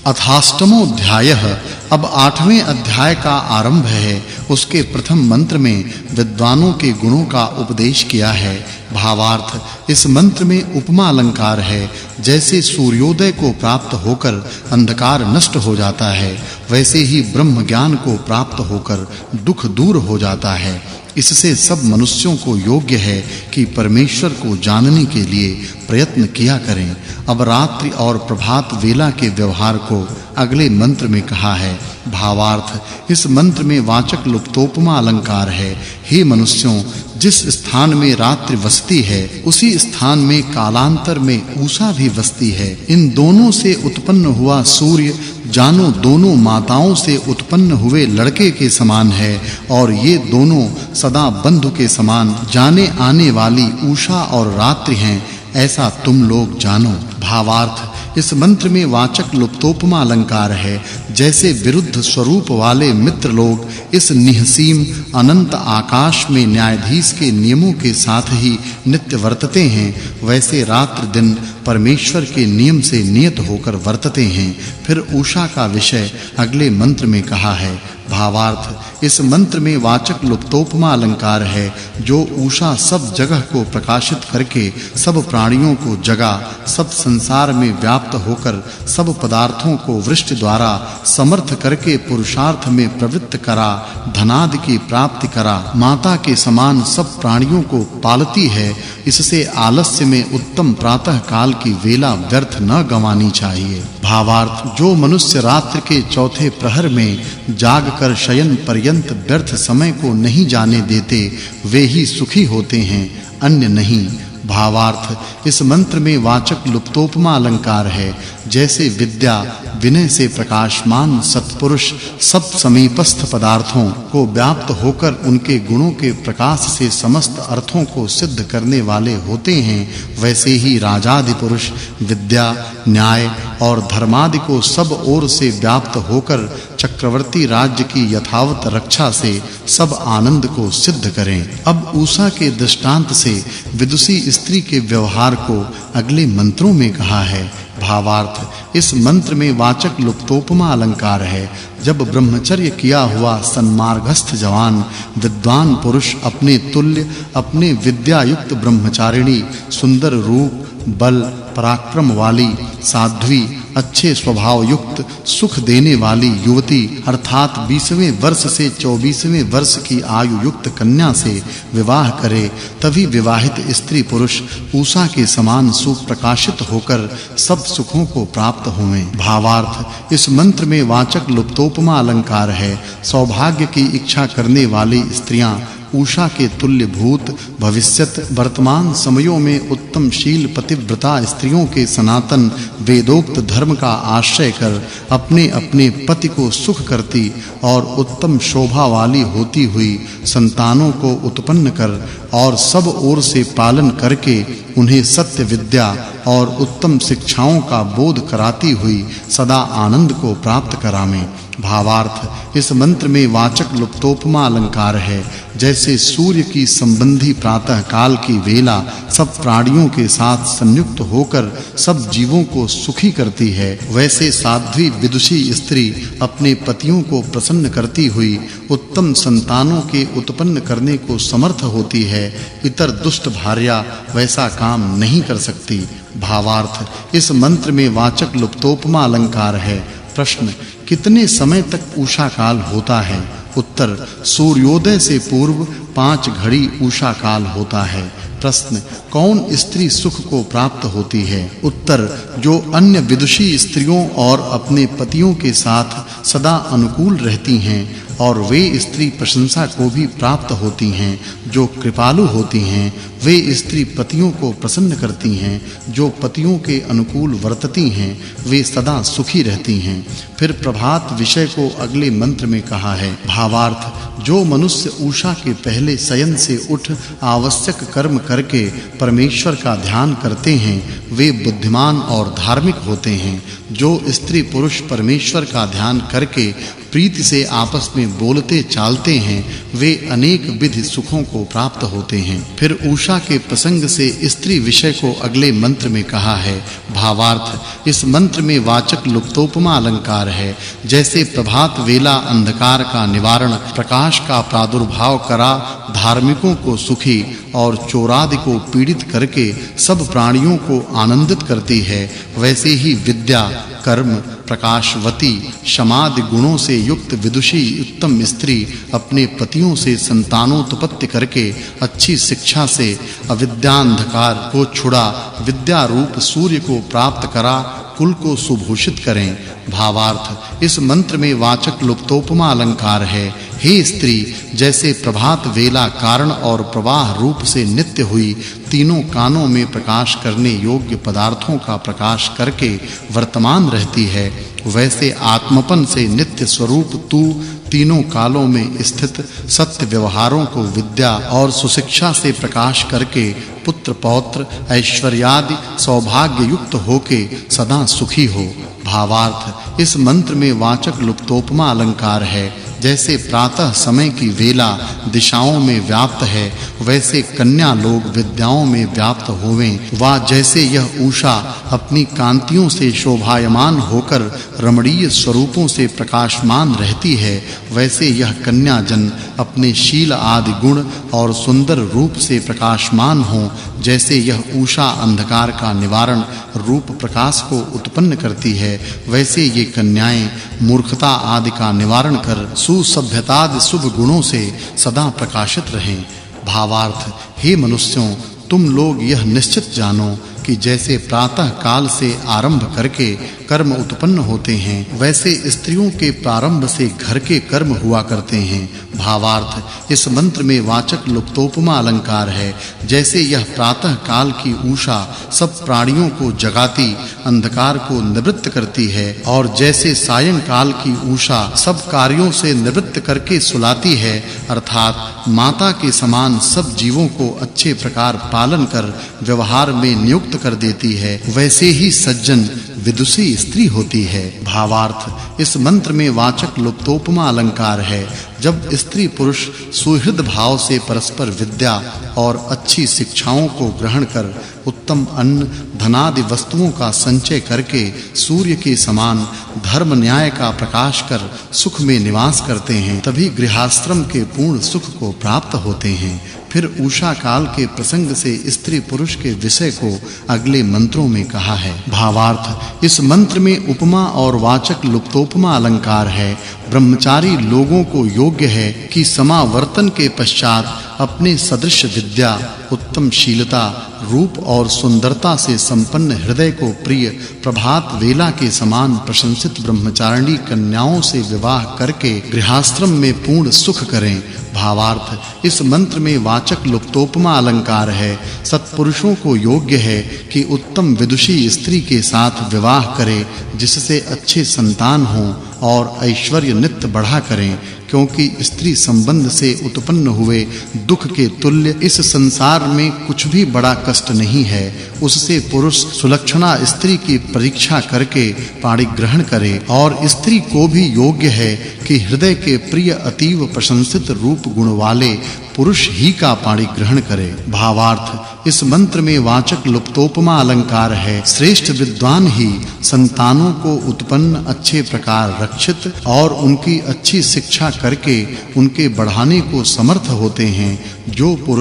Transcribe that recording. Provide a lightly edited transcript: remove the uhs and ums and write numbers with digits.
अथाष्टमोऽध्यायः। अब 8वें अध्याय का आरंभ है। उसके प्रथम मंत्र में विद्वानों के गुणों का उपदेश किया है। भावार्थ, इस मंत्र में उपमा अलंकार है। जैसे सूर्योदय को प्राप्त होकर अंधकार नष्ट हो जाता है, वैसे ही ब्रह्म ज्ञान को प्राप्त होकर दुख दूर हो जाता है। इससे सब मनुष्यों को योग्य है कि परमेश्वर को जानने के लिए प्रयत्न किया करें। अब रात्रि और प्रभात वेला के व्यवहार को अगले मंत्र में कहा है। भावार्थ, इस मंत्र में वाचक् लुप्तोपमा अलंकार है। हे मनुष्यों, जिस स्थान में रात्रि वसती है, उसी स्थान में कालांतर में उषा भी वसती है। इन दोनों से उत्पन्न हुआ सूर्य जानो दोनों माताओं से उत्पन्न हुए लड़के के समान है, और ये दोनों सदा बंधु के समान जाने आने वाली उषा और रात्रि हैं, ऐसा तुम लोग जानो। भावार्थ, इस मंत्र में वाचक् लुप्तोपमा अलंकार है। जैसे विरुद्ध स्वरूप वाले मित्र लोग इस निःसीम अनंत आकाश में न्यायाधीश के नियमों के साथ ही नित्य वर्तते हैं, वैसे रात्रि दिन परमेश्वर के नियम से नियत होकर वर्तते हैं। फिर उषा का विषय अगले मंत्र में कहा है। भावार्थ, इस मंत्र में वाचक् लुप्तोपमा अलंकार है। जो उषा सब जगह को प्रकाशित करके सब प्राणियों को जगा, सब संसार में व्याप्त होकर सब पदार्थों को वृष्टि द्वारा समर्थ करके पुरुषार्थ में प्रवृत्त करा, धनादि की प्राप्ति करा, माता के समान सब प्राणियों को पालती है। इससे आलस्य में उत्तम प्रातः काल की वेला व्यर्थ न गंवानी चाहिए। भावार्थ, जो मनुष्य रात्रि के चौथे प्रहर में जाग कर शयन पर्यंत व्यर्थ समय को नहीं जाने देते, वे ही सुखी होते हैं, अन्य नहीं। भावार्थ, इस मंत्र में वाचक् लुप्तोपमा अलंकार है। जैसे विद्या विनय से प्रकाशमान सत्पुरुष सब समीपस्थ पदार्थों को व्याप्त होकर उनके गुणों के प्रकाश से समस्त अर्थों को सिद्ध करने वाले होते हैं, वैसे ही राजादि पुरुष विद्या, न्याय और धर्मादि को सब ओर से व्याप्त होकर चक्रवर्ती राज्य की यथावत रक्षा से सब आनंद को सिद्ध करें। अब उषा के दृष्टांत से विदुषी स्त्री के व्यवहार को अगले मंत्रों में कहा है। भावार्थ, इस मंत्र में वाचक् लुप्तोपमा अलंकार है। जब ब्रह्मचर्य किया हुआ सन्मार्गस्थ जवान विद्वान पुरुष अपने तुल्य अपने विद्यायुक्त ब्रह्मचारिणी, सुंदर रूप, बल, पराक्रम वाली, साध्वी, अच्छे स्वभाव युक्त, सुख देने वाली युवती अर्थात 20वें वर्ष से 24वें वर्ष की आयु युक्त कन्या से विवाह करे, तभी विवाहित स्त्री पुरुष उषा के समान सुप्रकाशित होकर सब सुखों को प्राप्त होवें। भावार्थ, इस मंत्र में वाचक् लुप्तोपमा अलंकार है। सौभाग्य की इच्छा करने वाली स्त्रियां उषा के तुल्य भूत भविष्यत वर्तमान समयों में उत्तमशील पतिव्रता स्त्रियों के सनातन वेदोक्त धर्म का आश्रय कर अपने अपने पति को सुख करती और उत्तम शोभा वाली होती हुई संतानों को उत्पन्न कर और सब ओर से पालन करके उन्हें सत्य विद्या और उत्तम शिक्षाओं का बोध कराती हुई सदा आनंद को प्राप्त करावें। भावार्थ, इस मंत्र में वाचक् लुप्तोपमा अलंकार है। जैसे सूर्य की संबंधी प्रातः काल की वेला सब प्राणियों के साथ संयुक्त होकर सब जीवों को सुखी करती है, वैसे साध्वी विदुषी स्त्री अपने पतियों को प्रसन्न करती हुई उत्तम संतानों के उत्पन्न करने को समर्थ होती है। इतर दुष्ट भार्या वैसा काम नहीं कर सकती। भावार्थ, इस मंत्र में वाचक् लुप्तोपमा अलंकार है। प्रश्न, कितने समय तक उषा काल होता है? उत्तर, सूर्योदय से पूर्व 5 घड़ी उषा काल होता है। प्रश्न, कौन स्त्री सुख को प्राप्त होती है? उत्तर, जो अन्य विदुषी स्त्रियों और अपने पतियों के साथ सदा अनुकूल रहती हैं, और वे स्त्री प्रशंसा को भी प्राप्त होती हैं। जो कृपालु होती हैं, वे स्त्री पतियों को प्रसन्न करती हैं। जो पतियों के अनुकूल वर्तती हैं, वे सदा सुखी रहती हैं। फिर प्रभात विषय को अगले मंत्र में कहा है। भावार्थ, जो मनुष्य उषा के पहले शयन से उठ आवश्यक कर्म करके परमेश्वर का ध्यान करते हैं, वे बुद्धिमान और धार्मिक होते हैं। जो स्त्री पुरुष परमेश्वर का ध्यान करके प्रीति से आपस में बोलते चालते हैं, वे अनेक विधि सुखों को प्राप्त होते हैं। फिर उषा उषा के प्रसंग से स्त्री विषय को अगले मंत्र में कहा है। भावार्थ इस मंत्र में वाचक् लुप्तोपमा अलंकार है। जैसे प्रभात वेला अंधकार का निवारण, प्रकाश का प्रादुर्भाव करा धार्मिकों को सुखी और चोरादि को पीड़ित करके सब प्राणियों को आनंदित करती है, वैसे ही विद्या, कर्म, प्रकाशवती, क्षमादि गुणों से युक्त विदुषी उत्तम स्त्री अपने पतियों से संतानोत्पत्ति करके अच्छी शिक्षा से अविद्यांधकार को छुड़ा विद्या रूप सूर्य को प्राप्त करा कुल को सुभूषित करें। भावार्थ इस मंत्र में वाचक् लुप्तोपमा अलंकार है। हे स्त्री, जैसे प्रभात वेला कारण और प्रवाह रूप से नित्य हुई तीनों कानों में प्रकाश करने योग्य पदार्थों का प्रकाश करके वर्तमान रहती है, वैसे आत्मपन से नित्य स्वरूप तू तीनों कालों में स्थित सत्य व्यवहारों को विद्या और सुशिक्षा से प्रकाश करके पुत्र पौत्र ऐश्वर्यादि सौभाग्य युक्त होके सदा सुखी हो। भावार्थ इस मंत्र में वाचक् लुप्तोपमा अलंकार है। जैसे प्रातः समय की वेला दिशाओं में व्याप्त है, वैसे कन्या लोग विद्याओं में व्याप्त होवें। वा जैसे यह उषा अपनी कांतियों से शोभायमान होकर रमणीय स्वरूपों से प्रकाशमान रहती है, वैसे यह कन्या जन अपने शील आदि गुण और सुंदर रूप से प्रकाशमान हो। जैसे यह उषा अंधकार का निवारण रूप प्रकाश को उत्पन्न करती है, वैसे ये कन्याएं मूर्खता आदि का निवारण कर सुसभ्यतादि शुभ गुणों से सदा प्रकाशित रहें। भावार्थ हे मनुष्यों, तुम लोग यह निश्चित जानो कि जैसे प्रातः काल से आरंभ करके कर्म उत्पन्न होते हैं, वैसे स्त्रियों के प्रारंभ से घर के कर्म हुआ करते हैं। भावार्थ इस मंत्र में वाचक् लुप्तोपमा अलंकार है। जैसे यह प्रातः काल की उषा सब प्राणियों को जगाती अंधकार को निवृत्त करती है, और जैसे सायं काल की उषा सब कार्यों से निवृत्त करके सुलाती है, अर्थात माता के समान सब जीवों को अच्छे प्रकार पालन कर व्यवहार में नियुक्त कर देती है, वैसे ही सज्जन विदुषी स्त्री होती है। भावार्थ इस मंत्र में वाचक् लुप्तोपमा अलंकार है। जब स्त्री पुरुष सुहृद भाव से परस्पर विद्या और अच्छी शिक्षाओं को ग्रहण कर उत्तम अन्न धनादि वस्तुओं का संचय करके सूर्य के समान धर्म न्याय का प्रकाश कर सुख में निवास करते हैं, तभी गृहस्थ्रम के पूर्ण सुख को प्राप्त होते हैं। फिर उषा काल के प्रसंग से स्त्री पुरुष के विषय को अगले मंत्रों में कहा है। भावार्थ इस मंत्र में उपमा और वाचक् लुप्तोपमा अलंकार है। ब्रह्मचारी लोगों को योग्य है कि समावर्तन के पश्चात अपने सदृश विद्या, उत्तम शीलता, रूप और सुंदरता से संपन्न हृदय को प्रिय प्रभात वेला के समान प्रशंसित ब्रह्मचारिणी कन्याओं से विवाह करके गृहस्थ्रम में पूर्ण सुख करें। भावार्थ इस मंत्र में वाचक् लुप्तोपमा अलंकार है। सत्पुरुषों को योग्य है कि उत्तम विदुषी स्त्री के साथ विवाह करें, जिससे अच्छे संतान हों और ऐश्वर्य नित्य बढ़ा करें, क्योंकि स्त्री संबंध से उत्पन्न हुए दुख के तुल्य इस संसार में कुछ भी बड़ा कष्ट नहीं है। उससे पुरुष सुलक्षणा स्त्री की परीक्षा करके पाणिग्रहण करे, और स्त्री को भी योग्य है कि हृदय के प्रिय अतीव प्रशंसित रूप गुण वाले पुरुष ही का पाणिग्रहण करे। भावार्थ इस मंत्र में वाचक् लुप्तोपमा अलंकार है। श्रेष्ठ विद्वान ही संतानों को उत्पन्न अच्छे प्रकार रक्षित और उनकी अच्छी शिक्षा करके उनके बढ़ाने को समर्थ होते हैं। जो पुरुष